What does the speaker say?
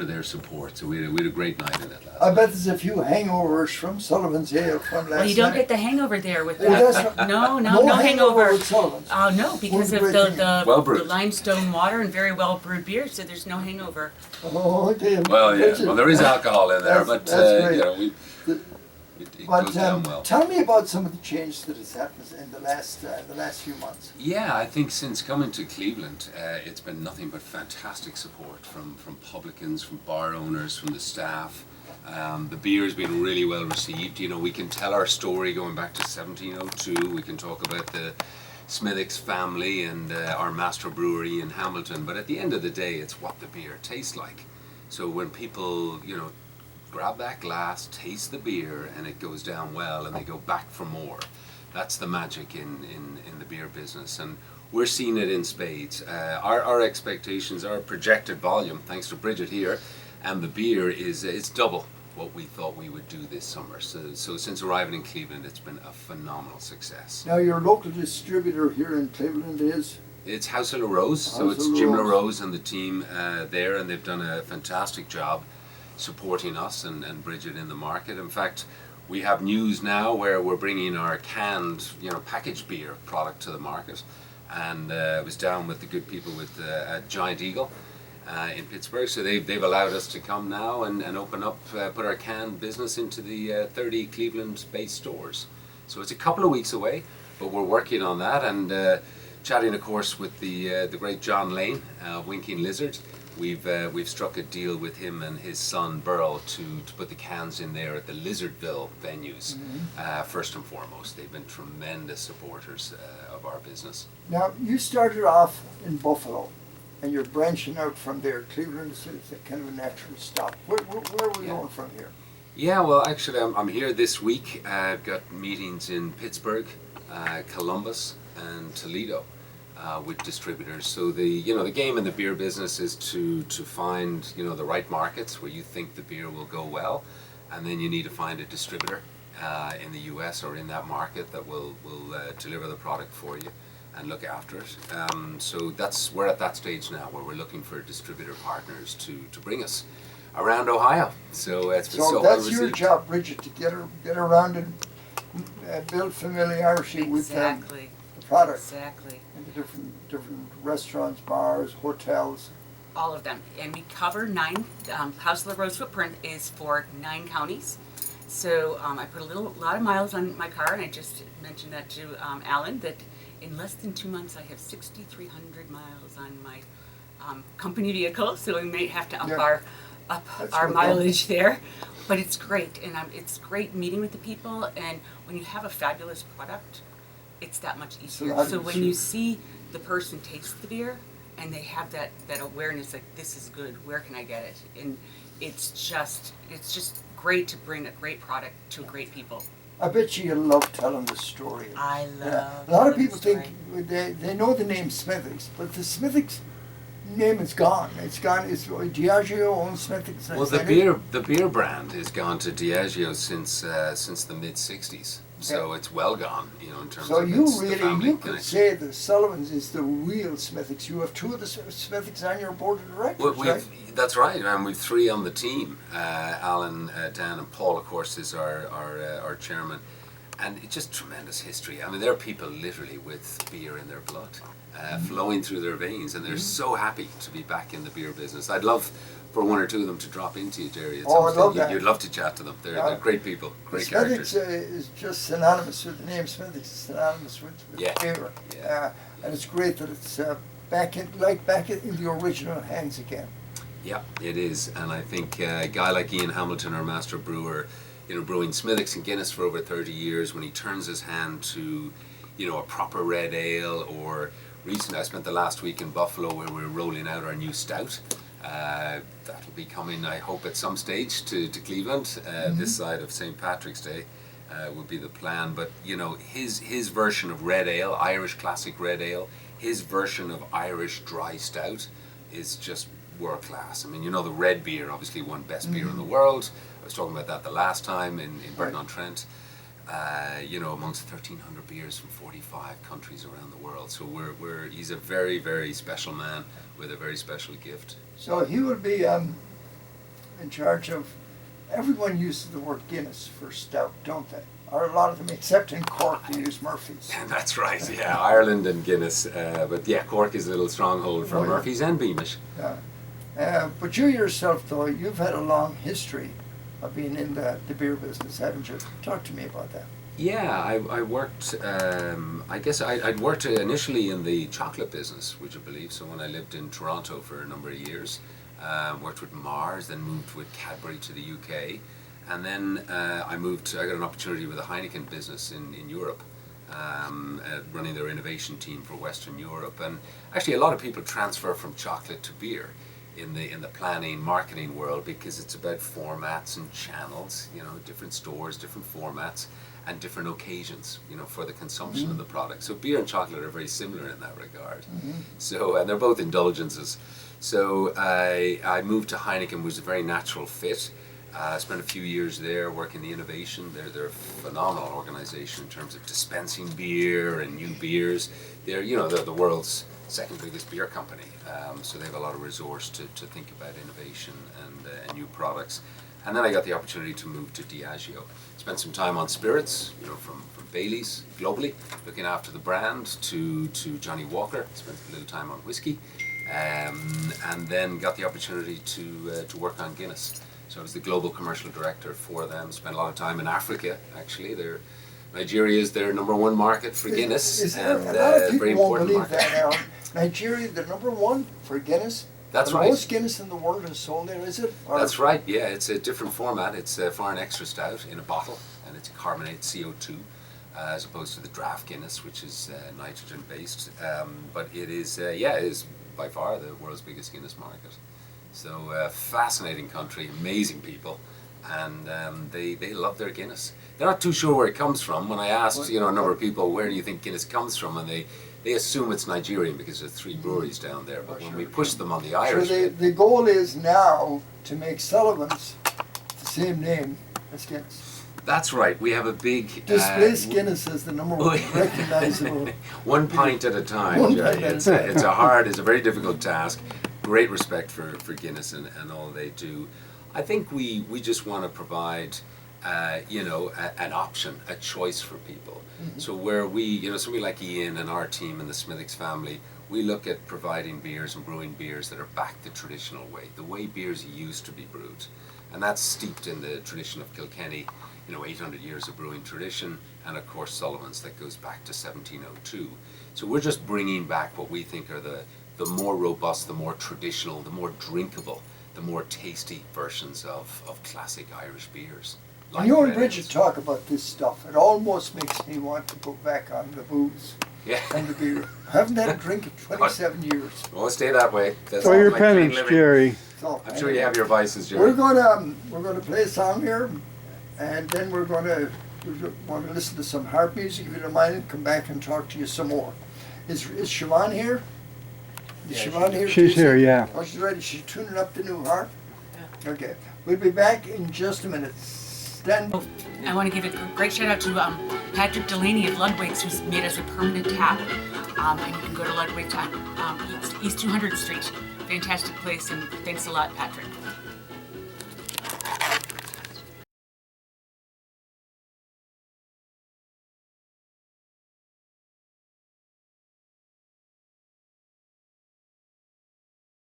for their support. So we had a great night in it last I night. bet there's a few hangovers from Sullivan's Ale from last Well, you don't night. get the hangover there with Oh, that's that. not- No no hangover. with Sullivan's. Oh no, because of Great the, thing. the, Well the brewed. limestone water and very well brewed beer, so there's no hangover. Oh, okay. Well, yeah. Richard, Well, there is alcohol in there, That's- but that's great. you know, it But goes down well. tell me about some of the changes that has happened in the last few months. Yeah, I think since coming to Cleveland, it's been nothing but fantastic support from publicans, from bar owners, from the staff. The beer has been really well received. You know, we can tell our story going back to 1702. We can talk about the Smithwick's family and our master brewery in Hamilton. But at the end of the day, it's what the beer tastes like. So when people, you know, grab that glass, taste the beer, and it goes down well, and they go back for more. That's the magic in the beer business, and we're seeing it in spades. Our expectations, our projected volume, thanks to Bridget here, and the beer it's double what we thought we would do this summer. So since arriving in Cleveland, it's been a phenomenal success. Now, your local distributor here in Cleveland is? It's House of LaRose, so House it's of Jim LaRose. LaRose and the team there, and they've done a fantastic job supporting us and Bridget in the market. In fact, we have news now where we're bringing our canned, you know, packaged beer product to the market, and I was down with the good people with Giant Eagle in Pittsburgh, so they've allowed us to come now and open up, put our canned business into the 30 Cleveland-based stores. So it's a couple of weeks away, but we're working on that, and chatting, of course, with the great John Lane, Winking Lizard. We've struck a deal with him and his son Burl to put the cans in there at the Lizardville venues. First and foremost, they've been tremendous supporters of our business. Now, you started off in Buffalo, and you're branching out from there. Cleveland is a kind of a natural stop. Where are we going from here? Yeah, well, actually, I'm here this week. I've got meetings in Pittsburgh, Columbus, and Toledo. With distributors. So the game in the beer business is to find, you know, the right markets where you think the beer will go well, and then you need to find a distributor in the US or in that market that will deliver the product for you and look after it. So we're at that stage now where we're looking for distributor partners to bring us around Ohio. So it's been so well that's your received. job, Bridget, to get around and build familiarity with Exactly. the product. Exactly. And the different restaurants, bars, hotels. All of them, and we cover 9. House of the Rose footprint is for 9 counties. So I put a lot of miles on my car, and I just mentioned that to Alan, that in less than 2 months I have 6,300 miles on my company vehicle. So we may have to up Yeah. our That's mileage there, but it's great, and it's great meeting with the people. And when you have a fabulous product, it's that much easier. So So when you see the person taste the beer and they have that awareness, like, this is good, where can I get it? And it's just great to bring a great product to great people. I bet you love telling the story. I love A lot of telling the people think story. they know the name Smithwick's, but the Smithwick's name is gone. It's gone. It's Diageo owns Smithwick's. Well, the beer brand has gone to Diageo since the mid '60s, so it's well gone, you know, in terms So of you the family you could connection. say that Sullivan's is the real Smithwick's. You have 2 of the Smithwick's on your board of directors, Well, right? that's right, and we've 3 on the team. Alan, Dan, and Paul, of course, is our chairman, and it's just tremendous history. I mean, there are people literally with beer in their blood, flowing through their veins, and they're so happy to be back in the beer business. I'd love for 1 or 2 of them to drop into you, Gerry. At some I'd stage. love that. You'd love to chat to them. They're great people, great Smithwick's characters. is just synonymous with the name Smithwick's. It's synonymous with Yeah. beer. Yeah. And it's great that it's back in the original hands again. Yeah, it is, and I think a guy like Ian Hamilton, our master brewer, you know, brewing Smithwick's and Guinness for over 30 years, when he turns his hand to, you know, a proper red ale, or recently I spent the last week in Buffalo where we're rolling out our new stout. That'll be coming, I hope, at some stage to Cleveland, this side of St. Patrick's Day. Would be the plan, but you know, his version of red ale, Irish classic red ale, his version of Irish dry stout is just world class. I mean, you know, the red beer obviously won best beer in the world. I was talking about that the last time in Burton-on-Trent. You know, amongst 1,300 beers from 45 countries around the world. So he's a very, very special man with a very special gift. So he will be in charge of, everyone uses the word Guinness for stout, don't they? Or a lot of them, except in Cork, they use Murphy's. That's right, yeah, Ireland and Guinness, but yeah, Cork is a little stronghold for Oh, yeah. Murphy's and Beamish. But you yourself, though, you've had a long history of being in the beer business, haven't you? Talk to me about that. Yeah, I worked, I guess I'd worked initially in the chocolate business, would you believe? So when I lived in Toronto for a number of years, worked with Mars, then moved with Cadbury to the UK. And then I got an opportunity with the Heineken business in Europe, running their innovation team for Western Europe. And actually a lot of people transfer from chocolate to beer in the planning, marketing world, because it's about formats and channels, different stores, different formats, and different occasions, for the consumption of the product. So beer and chocolate are very similar in that regard. So, and they're both indulgences. So I moved to Heineken, was a very natural fit. Spent a few years there working the innovation. They're a phenomenal organization in terms of dispensing beer and new beers. They're the world's second biggest beer company. So they have a lot of resource to think about innovation and new products. And then I got the opportunity to move to Diageo. Spent some time on spirits, from Bailey's globally, looking after the brand, to Johnny Walker. Spent a little time on whiskey, and then got the opportunity to work on Guinness. So I was the global commercial director for them. Spent a lot of time in Africa, actually. Nigeria is their #1 market for Guinness, and a lot of people very won't important believe market. that now. Nigeria, the #1 for Guinness. That's the right. most Guinness in the world is sold there, is it? Or That's right, yeah. It's a different format. It's foreign extra stout in a bottle, and it's carbonated CO2, as opposed to the draft Guinness, which is nitrogen based. But it is by far the world's biggest Guinness market. So fascinating country, amazing people, and they love their Guinness. They're not too sure where it comes from. When I asked a number of people, where do you think Guinness comes from, and they assume it's Nigerian because there's 3 breweries down there. But when we push them on the Irish, the goal is now to make Sullivan's the same name as Guinness. that's right. We have a big Displace Guinness as the #1 recognizable. 1 pint at a time. One Jerry. pint at a It's a very difficult task. Great respect for Guinness and all they do. I think we just want to provide an option, a choice for people. So where somebody like Ian and our team and the Smithix family, we look at providing beers and brewing beers that are back the traditional way, the way beers used to be brewed. And that's steeped in the tradition of Kilkenny, 800 years of brewing tradition, and of course Sullivan's that goes back to 1702. So we're just bringing back what we think are the more robust, the more traditional, the more drinkable, the more tasty versions of classic Irish beers. When you and Bridget talk about this stuff, it almost makes me want to go back on the booze and the beer. I haven't had a drink in 27 years. Well, stay that way. That's For your like clean penance, living. Jerry. So, I'm sure you have your vices, Jerry. We're gonna play a song here, and then we're want to listen to some harp music if you don't mind, and come back and talk to you some more. Is Siobhan here? Is Siobhan here? She's here, yeah. Oh, she's ready. She's tuning up the new harp. Okay, we'll be back in just a minute. Stand. I want to give a great shout out to Patrick Delaney of Ludwig's, who's made us a permanent tap. And you can go to Ludwig's on East 200th Street. Fantastic place, and thanks a lot, Patrick.